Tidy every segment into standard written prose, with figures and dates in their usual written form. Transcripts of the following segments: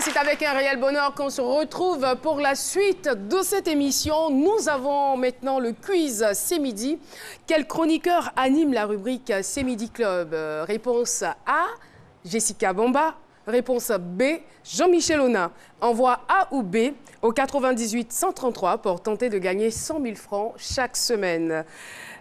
c'est avec un réel bonheur qu'on se retrouve pour la suite de cette émission. Nous avons maintenant le quiz C'est Midi. Quel chroniqueur anime la rubrique C'est Midi Club? Réponse A, Jessica Bamba. Réponse B, Jean-Michel Aunin. Envoie A ou B au 98 133 pour tenter de gagner 100 000 francs chaque semaine.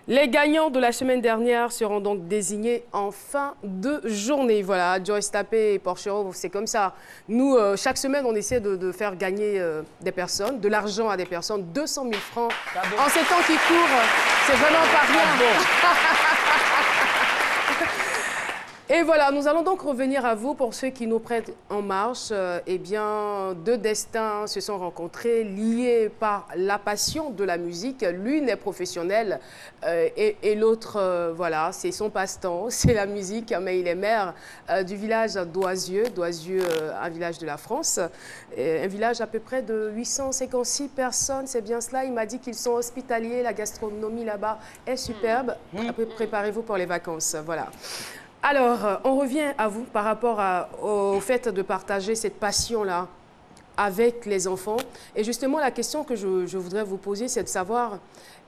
Les gagnants de la semaine dernière seront donc désignés en fin de journée. Voilà, Joyce Tapé et Porchero, c'est comme ça. Nous, chaque semaine, on essaie de faire gagner des personnes, de l'argent à des personnes, 200 000 francs. En ces temps qui courent, c'est vraiment pas rien. Et voilà, nous allons donc revenir à vous pour ceux qui nous prêtent en marche. Eh bien, deux destins se sont rencontrés, liés par la passion de la musique. L'une est professionnelle et l'autre, voilà, c'est son passe-temps, c'est la musique. Mais il est maire du village d'Oisieux, un village de la France. Un village à peu près de 856 personnes, c'est bien cela. Il m'a dit qu'ils sont hospitaliers, la gastronomie là-bas est superbe. Préparez-vous pour les vacances, voilà. Alors, on revient à vous par rapport au fait de partager cette passion-là avec les enfants. Et justement, la question que je voudrais vous poser, c'est de savoir,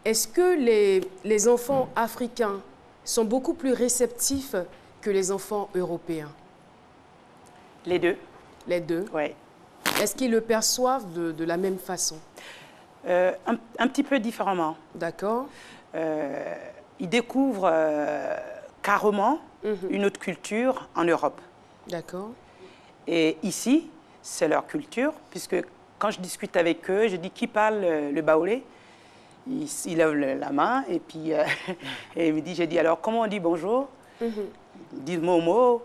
est-ce que les enfants africains sont beaucoup plus réceptifs que les enfants européens? Les deux. Les deux? Oui. Est-ce qu'ils le perçoivent de la même façon? Un petit peu différemment. D'accord. Ils découvrent carrément une autre culture en Europe. D'accord. Et ici, c'est leur culture, puisque quand je discute avec eux, je dis qui parle le baoulé. Il lève la main et puis et il me dit, j'ai dit alors comment on dit bonjour? Ils disent Momo.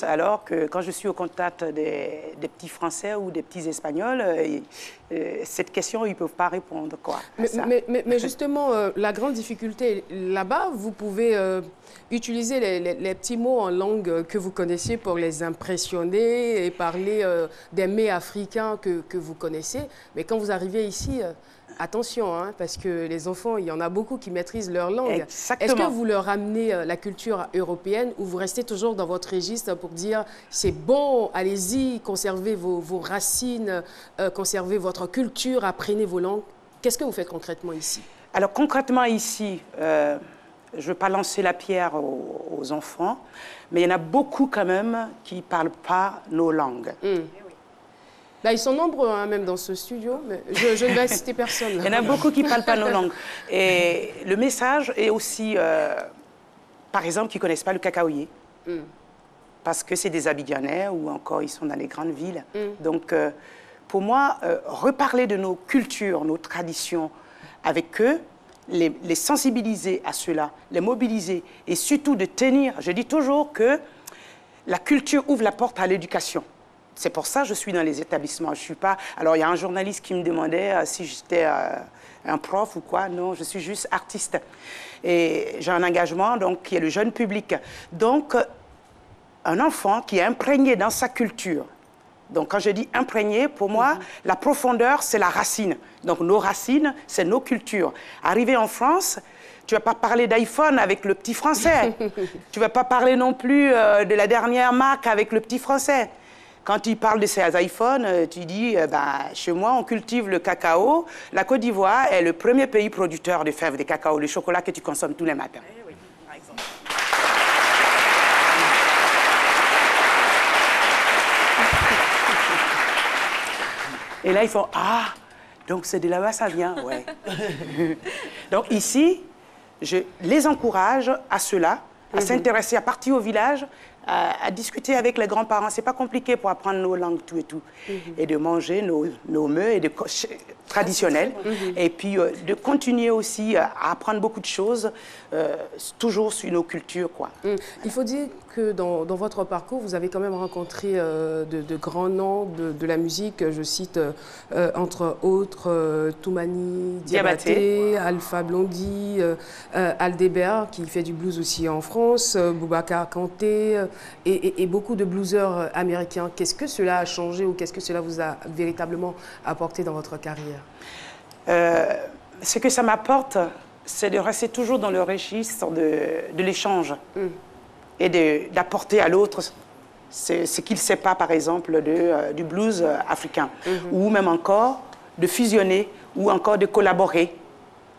Alors que quand je suis au contact des petits Français ou des petits Espagnols, cette question, ils ne peuvent pas répondre. Quoi, mais justement, la grande difficulté là-bas, vous pouvez utiliser les petits mots en langue que vous connaissiez pour les impressionner et parler des mets africains que vous connaissez. Mais quand vous arrivez ici, attention, hein, parce que les enfants, il y en a beaucoup qui maîtrisent leur langue. Est-ce que vous leur amenez la culture européenne ou vous restez toujours dans votre registre pour dire c'est bon, allez-y, conservez vos racines, conservez votre culture, apprenez vos langues? Qu'est-ce que vous faites concrètement ici? Alors concrètement ici, je ne veux pas lancer la pierre aux enfants, mais il y en a beaucoup quand même qui ne parlent pas nos langues. Là, ils sont nombreux, hein, même dans ce studio, mais je ne vais citer personne. Il y en a beaucoup qui ne parlent pas nos langues. Et le message est aussi, par exemple, qui ne connaissent pas le cacaoyer, parce que c'est des Abidjanais ou encore ils sont dans les grandes villes. Donc, pour moi, reparler de nos cultures, nos traditions avec eux, les sensibiliser à cela, les mobiliser et surtout de tenir. Je dis toujours que la culture ouvre la porte à l'éducation. C'est pour ça que je suis dans les établissements. Je suis pas... Alors, il y a un journaliste qui me demandait si j'étais un prof ou quoi. Non, je suis juste artiste. Et j'ai un engagement donc, qui est le jeune public. Donc, un enfant qui est imprégné dans sa culture. Donc, quand je dis imprégné, pour moi, la profondeur, c'est la racine. Donc, nos racines, c'est nos cultures. Arrivé en France, tu ne vas pas parler d'iPhone avec le petit français. Tu ne vas pas parler non plus de la dernière marque avec le petit français. Quand tu parles de ces iPhones, tu dis, chez moi, on cultive le cacao. La Côte d'Ivoire est le premier pays producteur de fèves de cacao, le chocolat que tu consommes tous les matins. Eh oui, par exemple. Et là, ils font, ah, donc c'est de là-bas, ça vient, ouais. Donc ici, je les encourage à cela, à s'intéresser, à partir au village, à discuter avec les grands-parents. C'est pas compliqué pour apprendre nos langues, tout et tout. Et de manger nos mets traditionnels. Et puis de continuer aussi à apprendre beaucoup de choses, toujours sur nos cultures, quoi. Il faut dire que dans votre parcours, vous avez quand même rencontré de grands noms de la musique. Je cite entre autres Toumani Diabaté, Alpha Blondy, Aldebert, qui fait du blues aussi en France, Boubacar Kanté, et beaucoup de blueseurs américains. Qu'est-ce que cela a changé ou qu'est-ce que cela vous a véritablement apporté dans votre carrière? Ce que ça m'apporte, c'est de rester toujours dans le registre de l'échange et d'apporter à l'autre C'est ce qui le sépare, par exemple, du blues africain. Ou même encore de fusionner ou encore de collaborer.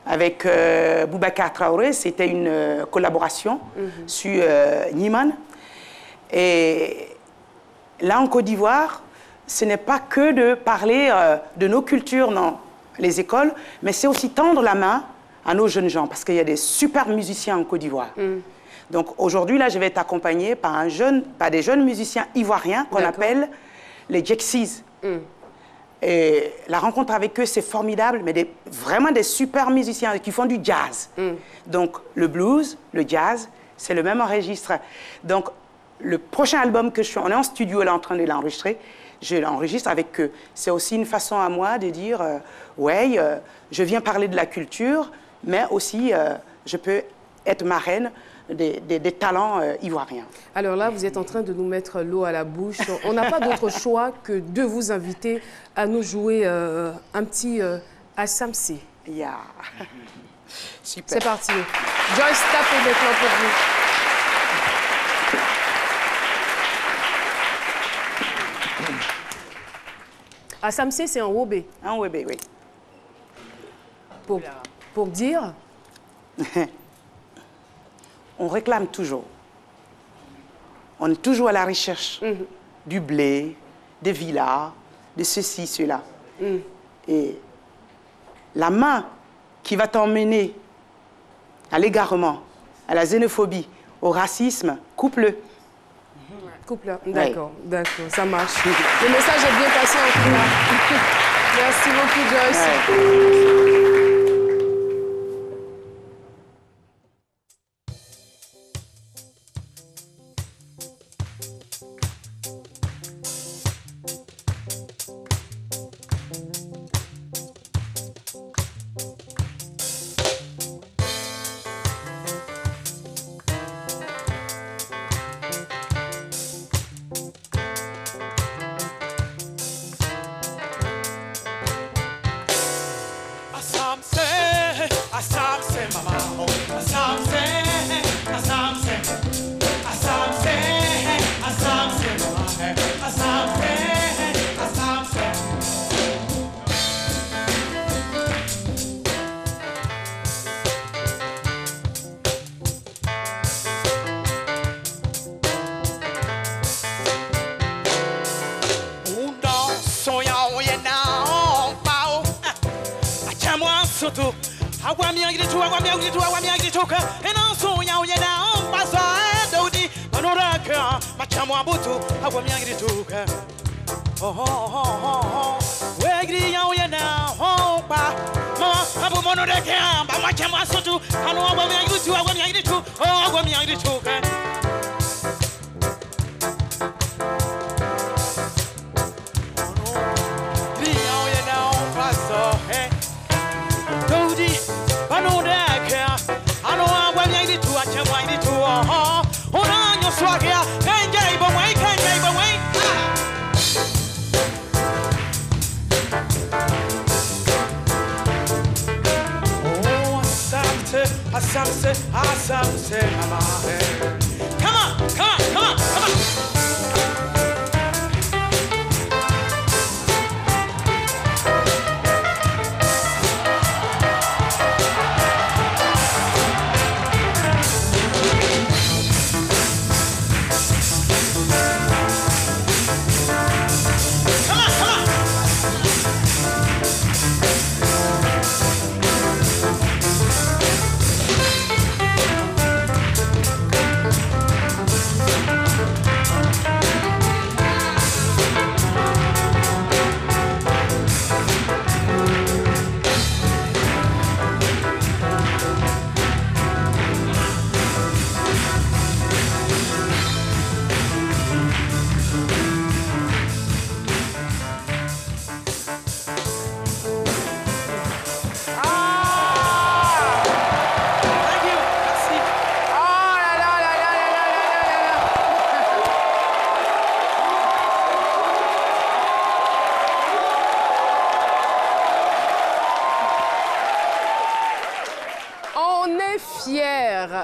Avec Boubacar Traoré, c'était une collaboration sur Niman. Et là, en Côte d'Ivoire, ce n'est pas que de parler de nos cultures dans les écoles, mais c'est aussi tendre la main à nos jeunes gens, parce qu'il y a des super musiciens en Côte d'Ivoire. Donc aujourd'hui, là, je vais être accompagnée par des jeunes musiciens ivoiriens qu'on appelle les Jexies. Et la rencontre avec eux, c'est formidable, mais vraiment des super musiciens qui font du jazz. Donc le blues, le jazz, c'est le même registre. Donc le prochain album que je fais, on est en studio, là, en train de l'enregistrer, je l'enregistre avec eux. C'est aussi une façon à moi de dire, ouais, je viens parler de la culture, mais aussi je peux être marraine des talents ivoiriens. Alors là, vous êtes en train de nous mettre l'eau à la bouche. On n'a pas d'autre choix que de vous inviter à nous jouer un petit Assamsé. Yeah. Super. C'est parti. Joyce, tapez maintenant pour vous. Assamsé, c'est en Wobé. En Wobé, oui. Pour dire... On réclame toujours. On est toujours à la recherche du blé, des villas, de ceci, cela. Et la main qui va t'emmener à l'égarement, à la xénophobie, au racisme, coupe-le. Coupe-le, d'accord, d'accord, ça marche. Le message est bien passé en tout cas. Merci beaucoup, Joyce.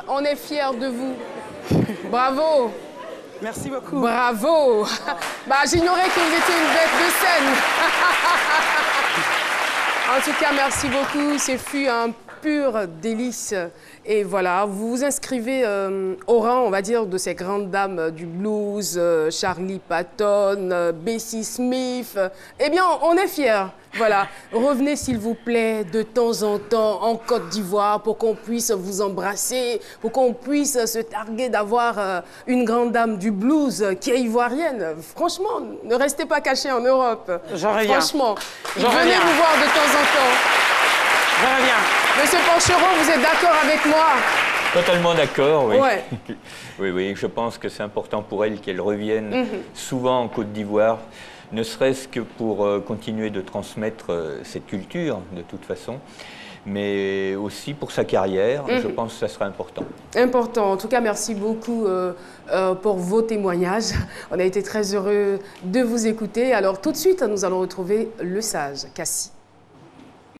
On est fiers de vous. Bravo. Merci beaucoup. Bravo. Bah, j'ignorais que vous étiez une bête de scène. En tout cas, merci beaucoup. Ce fut un pur délice. Et voilà, vous vous inscrivez au rang, on va dire, de ces grandes dames du blues, Charlie Patton, Bessie Smith. Eh bien, on est fiers. Voilà, revenez s'il vous plaît de temps en temps en Côte d'Ivoire pour qu'on puisse vous embrasser, pour qu'on puisse se targuer d'avoir une grande dame du blues qui est ivoirienne. Franchement, ne restez pas cachés en Europe. J'en reviens. Franchement, J'en venez reviens. vous voir de temps en temps. Je reviens. Monsieur Panchereau, vous êtes d'accord avec moi? Totalement d'accord, oui. Ouais. Oui, oui, je pense que c'est important pour elle qu'elle revienne souvent en Côte d'Ivoire, ne serait-ce que pour continuer de transmettre cette culture, de toute façon, mais aussi pour sa carrière. Je pense que ça sera important. Important. En tout cas, merci beaucoup pour vos témoignages. On a été très heureux de vous écouter. Alors, tout de suite, nous allons retrouver le sage, Cassie.